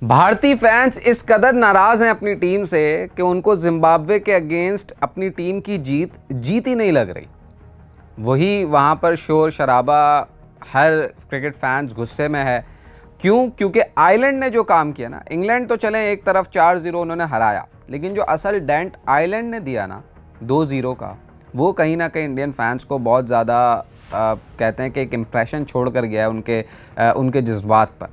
भारतीय फैंस इस कदर नाराज़ हैं अपनी टीम से कि उनको जिम्बाब्वे के अगेंस्ट अपनी टीम की जीत ही नहीं लग रही। वही वहाँ पर शोर शराबा, हर क्रिकेट फैंस गुस्से में है। क्यों? क्योंकि आयरलैंड ने जो काम किया ना, इंग्लैंड तो चले एक तरफ 4-0 उन्होंने हराया, लेकिन जो असल डेंट आयरलैंड ने दिया ना 2-0 का, वो कहीं ना कहीं इंडियन फैंस को बहुत ज़्यादा कहते हैं कि एक इम्प्रेशन छोड़ कर गया है उनके जज्बात पर।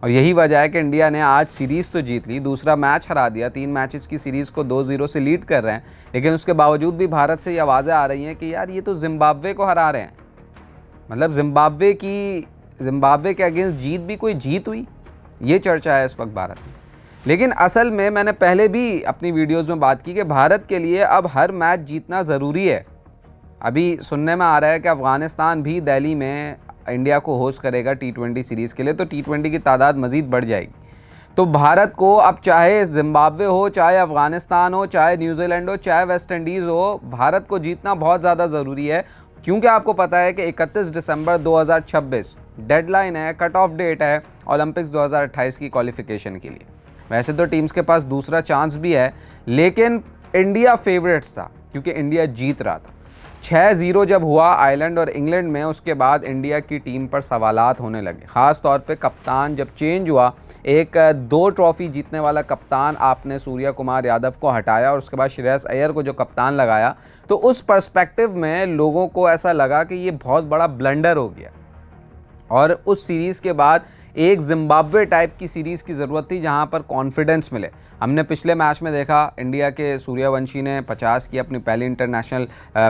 और यही वजह है कि इंडिया ने आज सीरीज़ तो जीत ली, दूसरा मैच हरा दिया, 3 मैचेस की सीरीज़ को 2-0 से लीड कर रहे हैं, लेकिन उसके बावजूद भी भारत से ये आवाज़ें आ रही हैं कि यार ये तो जिम्बाब्वे को हरा रहे हैं। मतलब जिम्बाब्वे के अगेंस्ट जीत भी कोई जीत हुई, ये चर्चा है इस वक्त भारत में। लेकिन असल में मैंने पहले भी अपनी वीडियोज़ में बात की कि भारत के लिए अब हर मैच जीतना ज़रूरी है। अभी सुनने में आ रहा है कि अफ़गानिस्तान भी दिल्ली में इंडिया को होस्ट करेगा T20 सीरीज़ के लिए, तो T20 की तादाद मज़ीद बढ़ जाएगी। तो भारत को अब चाहे जिम्बाब्वे हो, चाहे अफ़गानिस्तान हो, चाहे न्यूजीलैंड हो, चाहे वेस्ट इंडीज़ हो, भारत को जीतना बहुत ज़्यादा ज़रूरी है। क्योंकि आपको पता है कि 31 दिसंबर 2026 डेडलाइन है, कट ऑफ डेट है ओलंपिक्स 2028 की क्वालिफिकेशन के लिए। वैसे तो टीम्स के पास दूसरा चांस भी है, लेकिन इंडिया फेवरेट्स था क्योंकि इंडिया जीत रहा था। 6-0 जब हुआ आयरलैंड और इंग्लैंड में, उसके बाद इंडिया की टीम पर सवालात होने लगे। ख़ास तौर पे कप्तान जब चेंज हुआ, एक 2 ट्रॉफ़ी जीतने वाला कप्तान आपने सूर्य कुमार यादव को हटाया और उसके बाद श्रेयस अय्यर को जो कप्तान लगाया, तो उस पर्सपेक्टिव में लोगों को ऐसा लगा कि ये बहुत बड़ा ब्लंडर हो गया। और उस सीरीज़ के बाद एक जिम्बाब्वे टाइप की सीरीज़ की ज़रूरत थी जहां पर कॉन्फिडेंस मिले। हमने पिछले मैच में देखा इंडिया के सूर्यवंशी ने 50 की, अपनी पहली इंटरनेशनल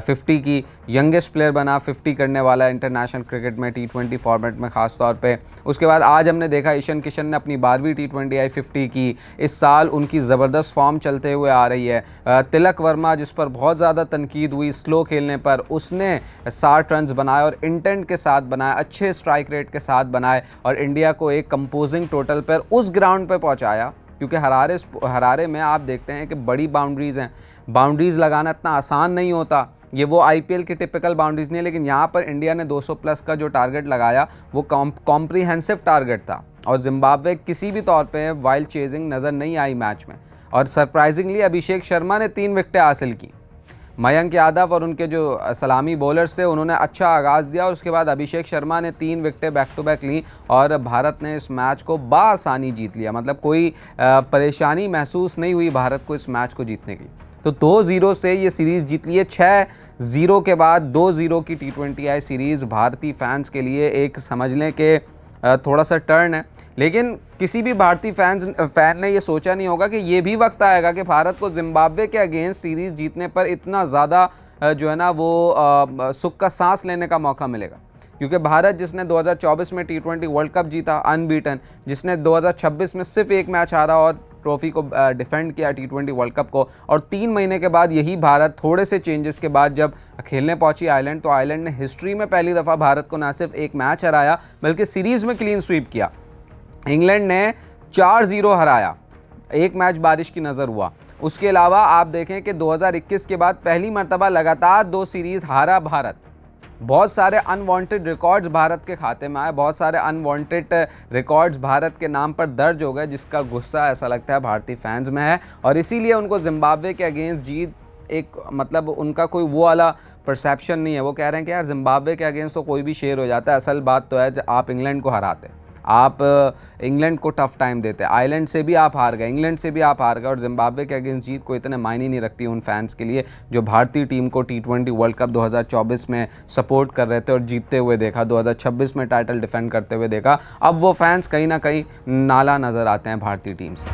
50 की, यंगेस्ट प्लेयर बना 50 करने वाला इंटरनेशनल क्रिकेट में T20 फॉर्मेट में ख़ास तौर पे। उसके बाद आज हमने देखा ईशान किशन ने अपनी 12वीं T20 आई 50 की। इस साल उनकी ज़बरदस्त फॉर्म चलते हुए आ रही है। तिलक वर्मा, जिस पर बहुत ज़्यादा तनकीद हुई स्लो खेलने पर, उसने 60 रन बनाए और इंटेंट के साथ बनाए, अच्छे स्ट्राइक रेट के साथ बनाए और इंडिया को एक कंपोजिंग टोटल पर उस ग्राउंड पर पहुंचाया। क्योंकि हरारे में आप देखते हैं कि बड़ी बाउंड्रीज़ हैं, बाउंड्रीज़ लगाना इतना आसान नहीं होता। ये वो IPL की टिपिकल बाउंड्रीज़ नहीं है, लेकिन यहाँ पर इंडिया ने 200 प्लस का जो टारगेट लगाया वो कॉम्प्रीहेंसिव टारगेट था और जिम्बाब्वे किसी भी तौर पे वाइल्ड चेजिंग नज़र नहीं आई मैच में। और सरप्राइजिंगली अभिषेक शर्मा ने 3 विकेटें हासिल की। मयंक यादव और उनके जो सलामी बॉलर्स थे उन्होंने अच्छा आगाज़ दिया और उसके बाद अभिषेक शर्मा ने 3 विकेटें बैक टू बैक ली और भारत ने इस मैच को बाआसानी जीत लिया। मतलब कोई परेशानी महसूस नहीं हुई भारत को इस मैच को जीतने की। तो 2-0 से ये सीरीज़ जीत ली है। 6-0 के बाद 2-0 की T20 आई सीरीज़ भारतीय फैंस के लिए एक समझ लें कि थोड़ा सा टर्न है। लेकिन किसी भी भारतीय फैन ने ये सोचा नहीं होगा कि ये भी वक्त आएगा कि भारत को जिम्बाब्वे के अगेंस्ट सीरीज़ जीतने पर इतना ज़्यादा जो है ना वो सुख का सांस लेने का मौका मिलेगा। क्योंकि भारत जिसने 2024 में T20 वर्ल्ड कप जीता अनबीटन, जिसने 2026 में सिर्फ एक मैच हारा और ट्रॉफी को डिफेंड किया T20 वर्ल्ड कप को, और 3 महीने के बाद यही भारत थोड़े से चेंजेस के बाद जब खेलने पहुंची आयरलैंड, तो आयरलैंड ने हिस्ट्री में पहली दफ़ा भारत को न सिर्फ एक मैच हराया बल्कि सीरीज़ में क्लीन स्वीप किया। इंग्लैंड ने 4-0 हराया, एक मैच बारिश की नज़र हुआ। उसके अलावा आप देखें कि 2021 के बाद पहली मर्तबा लगातार 2 सीरीज़ हारा भारत। बहुत सारे अनवांटेड रिकॉर्ड्स भारत के खाते में आए, बहुत सारे अनवांटेड रिकॉर्ड्स भारत के नाम पर दर्ज हो गए, जिसका गुस्सा ऐसा लगता है भारतीय फैंस में है। और इसीलिए उनको जिम्बाब्वे के अगेंस्ट जीत एक मतलब उनका कोई वो वाला परसेप्शन नहीं है। वो कह रहे हैं कि यार जिम्बाब्वे के अगेंस्ट तो कोई भी शेर हो जाता है। असल बात तो है आप इंग्लैंड को हराते, आप इंग्लैंड को टफ टाइम देते, आयरलैंड से भी आप हार गए, इंग्लैंड से भी आप हार गए, और जिम्बाब्वे के अगेंस्ट जीत को इतने मायने नहीं रखती उन फैंस के लिए जो भारतीय टीम को T20 वर्ल्ड कप 2024 में सपोर्ट कर रहे थे और जीतते हुए देखा, 2026 में टाइटल डिफेंड करते हुए देखा। अब वो फैंस कहीं ना कहीं नाला नज़र आते हैं भारतीय टीम से।